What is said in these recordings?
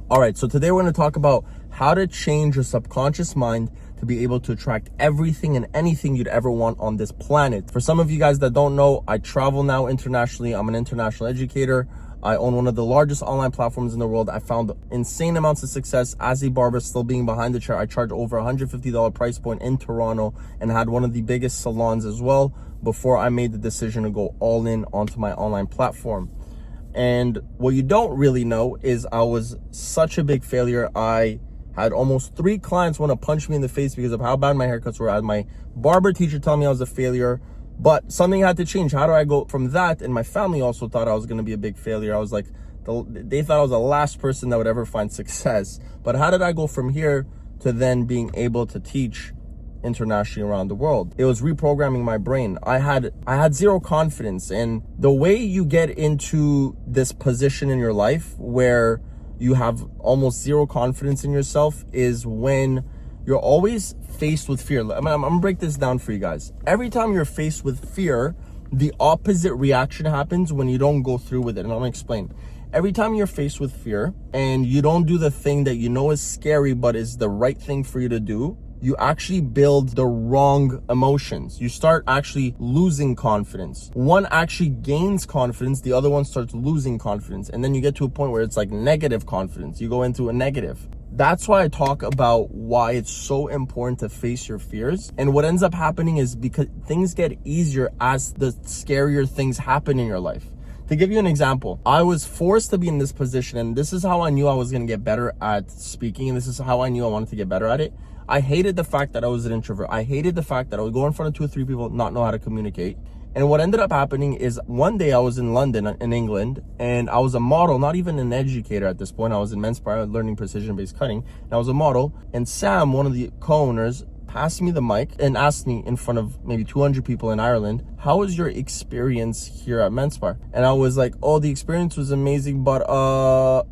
All right, so today we're going to talk about how to change your subconscious mind to be able to attract everything and anything you'd ever want on this planet. For some of you guys that don't know, I travel now internationally. I'm an international educator. I own one of the largest online platforms in the world. I found insane amounts of success as a barber, still being behind the chair. I charge over $150 price point in Toronto and had one of the biggest salons as well before I made the decision to go all in onto my online platform. And what you don't really know is I was such a big failure. I had almost 3 clients want to punch me in the face because of how bad my haircuts were. I had my barber teacher tell me I was a failure, but something had to change. How do I go from that? And my family also thought I was going to be a big failure. I was like, they thought I was the last person that would ever find success. But how did I go from here to then being able to teach internationally around the world? It was reprogramming my brain. I had zero confidence. And the way you get into this position in your life where you have almost zero confidence in yourself is when you're always faced with fear. I'm gonna break this down for you guys. Every time you're faced with fear, the opposite reaction happens when you don't go through with it. And I'm gonna explain. Every time you're faced with fear and you don't do the thing that you know is scary but is the right thing for you to do, you actually build the wrong emotions. You start actually losing confidence. One actually gains confidence, the other one starts losing confidence. And then you get to a point where it's like negative confidence. You go into a negative. That's why I talk about why it's so important to face your fears. And what ends up happening is because things get easier as the scarier things happen in your life. To give you an example, I was forced to be in this position, and this is how I knew I was going to get better at speaking, and this is how I knew I wanted to get better at it. I hated the fact that I was an introvert. I hated the fact that I would go in front of 2 or 3 people, not know how to communicate. And what ended up happening is one day I was in London, in England, and I was a model, not even an educator at this point. I was in Menspire learning precision-based cutting, and I was a model. And Sam, one of the co-owners, passed me the mic and asked me in front of maybe 200 people in Ireland, how was your experience here at Menspire? And I was like, oh, the experience was amazing, but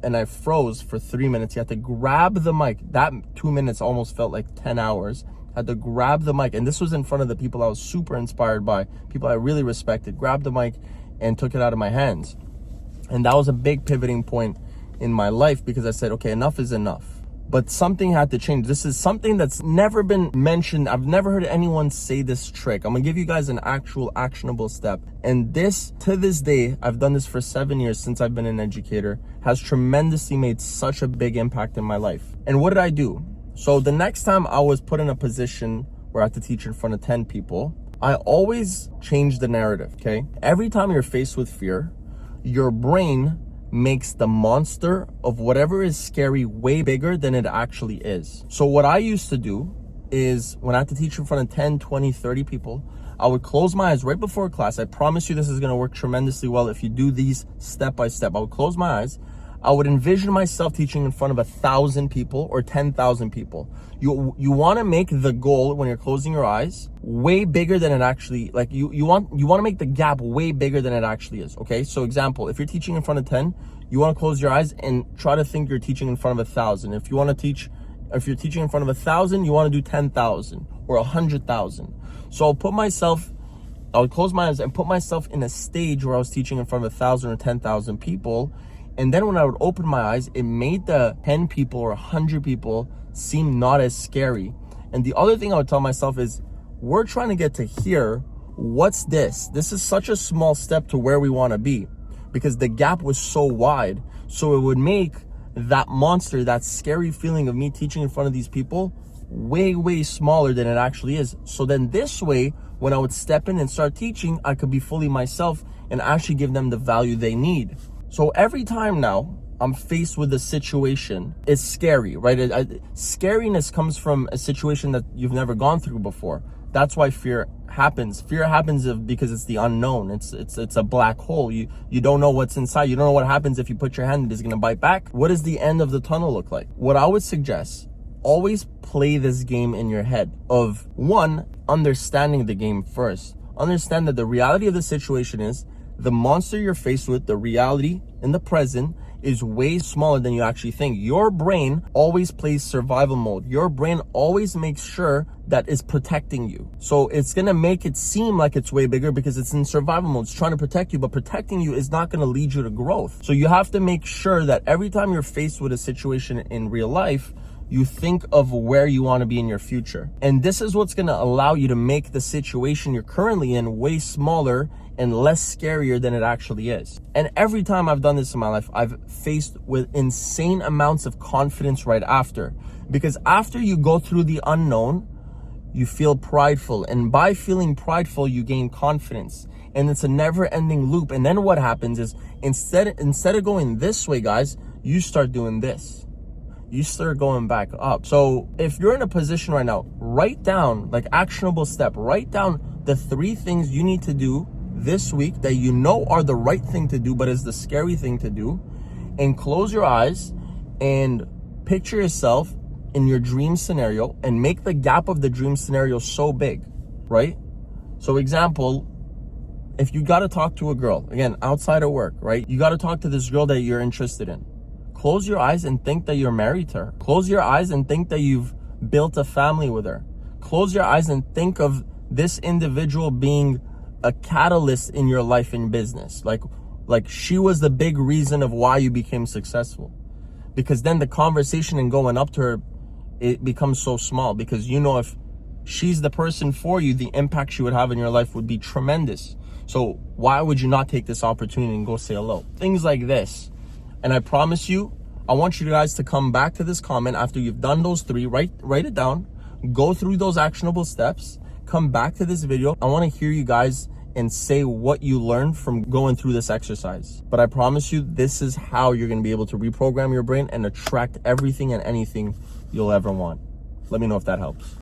and I froze for 3 minutes. You had to grab the mic. That 2 minutes almost felt like 10 hours. I had to grab the mic, and this was in front of the people I was super inspired by, people I really respected. Grabbed the mic and took it out of my hands. And that was a big pivoting point in my life because I said, okay, enough is enough. But something had to change. This is something that's never been mentioned. I've never heard anyone say this trick. I'm gonna give you guys an actual actionable step. And this, to this day, I've done this for 7 years since I've been an educator, has tremendously made such a big impact in my life. And what did I do? So the next time I was put in a position where I had to teach in front of 10 people, I always changed the narrative, okay? Every time you're faced with fear, your brain makes the monster of whatever is scary way bigger than it actually is. So what I used to do is when I had to teach in front of 10, 20, 30 people, I would close my eyes right before class. I promise you this is going to work tremendously well if you do these step by step. I would close my eyes. I would envision myself teaching in front of 1,000 people or 10,000 people. You want to make the goal when you're closing your eyes way bigger than it actually, like you want to make the gap way bigger than it actually is. Okay. So example, if you're teaching in front of 10, you want to close your eyes and try to think you're teaching in front of 1,000. If you're teaching in front of 1,000, you want to do 10,000 or 100,000. So I would close my eyes and put myself in a stage where I was teaching in front of 1,000 or 10,000 people. And then when I would open my eyes, it made the 10 people or 100 people seem not as scary. And the other thing I would tell myself is, we're trying to get to here. What's this? This is such a small step to where we want to be, because the gap was so wide. So it would make that monster, that scary feeling of me teaching in front of these people way, way smaller than it actually is. So then this way, when I would step in and start teaching, I could be fully myself and actually give them the value they need. So every time now I'm faced with a situation, it's scary, right? Scariness comes from a situation that you've never gone through before. That's why fear happens. Fear happens because it's the unknown. It's a black hole. You don't know what's inside. You don't know what happens if you put your hand, is it going to bite back? What does the end of the tunnel look like? What I would suggest, always play this game in your head of, one, understanding the game first. Understand that the reality of the situation is the monster you're faced with, the reality in the present, is way smaller than you actually think. Your brain always plays survival mode. Your brain always makes sure that it's protecting you. So it's gonna make it seem like it's way bigger because it's in survival mode. It's trying to protect you, but protecting you is not gonna lead you to growth. So you have to make sure that every time you're faced with a situation in real life, you think of where you want to be in your future. And this is what's going to allow you to make the situation you're currently in way smaller and less scarier than it actually is. And every time I've done this in my life, I've faced with insane amounts of confidence right after. Because after you go through the unknown, you feel prideful. And by feeling prideful, you gain confidence. And it's a never-ending loop. And then what happens is instead of going this way, guys, you start doing this. You start going back up. So if you're in a position right now, write down, like, actionable step, write down the 3 things you need to do this week that you know are the right thing to do, but is the scary thing to do, and close your eyes and picture yourself in your dream scenario and make the gap of the dream scenario so big, right? So example, if you got to talk to a girl, again, outside of work, right? You got to talk to this girl that you're interested in. Close your eyes and think that you're married to her. Close your eyes and think that you've built a family with her. Close your eyes and think of this individual being a catalyst in your life and business. Like she was the big reason of why you became successful. Because then the conversation and going up to her, it becomes so small, because you know if she's the person for you, the impact she would have in your life would be tremendous. So why would you not take this opportunity and go say hello? Things like this. And I promise you, I want you guys to come back to this comment after you've done those 3, write it down, go through those actionable steps, come back to this video. I want to hear you guys and say what you learned from going through this exercise. But I promise you, this is how you're going to be able to reprogram your brain and attract everything and anything you'll ever want. Let me know if that helps.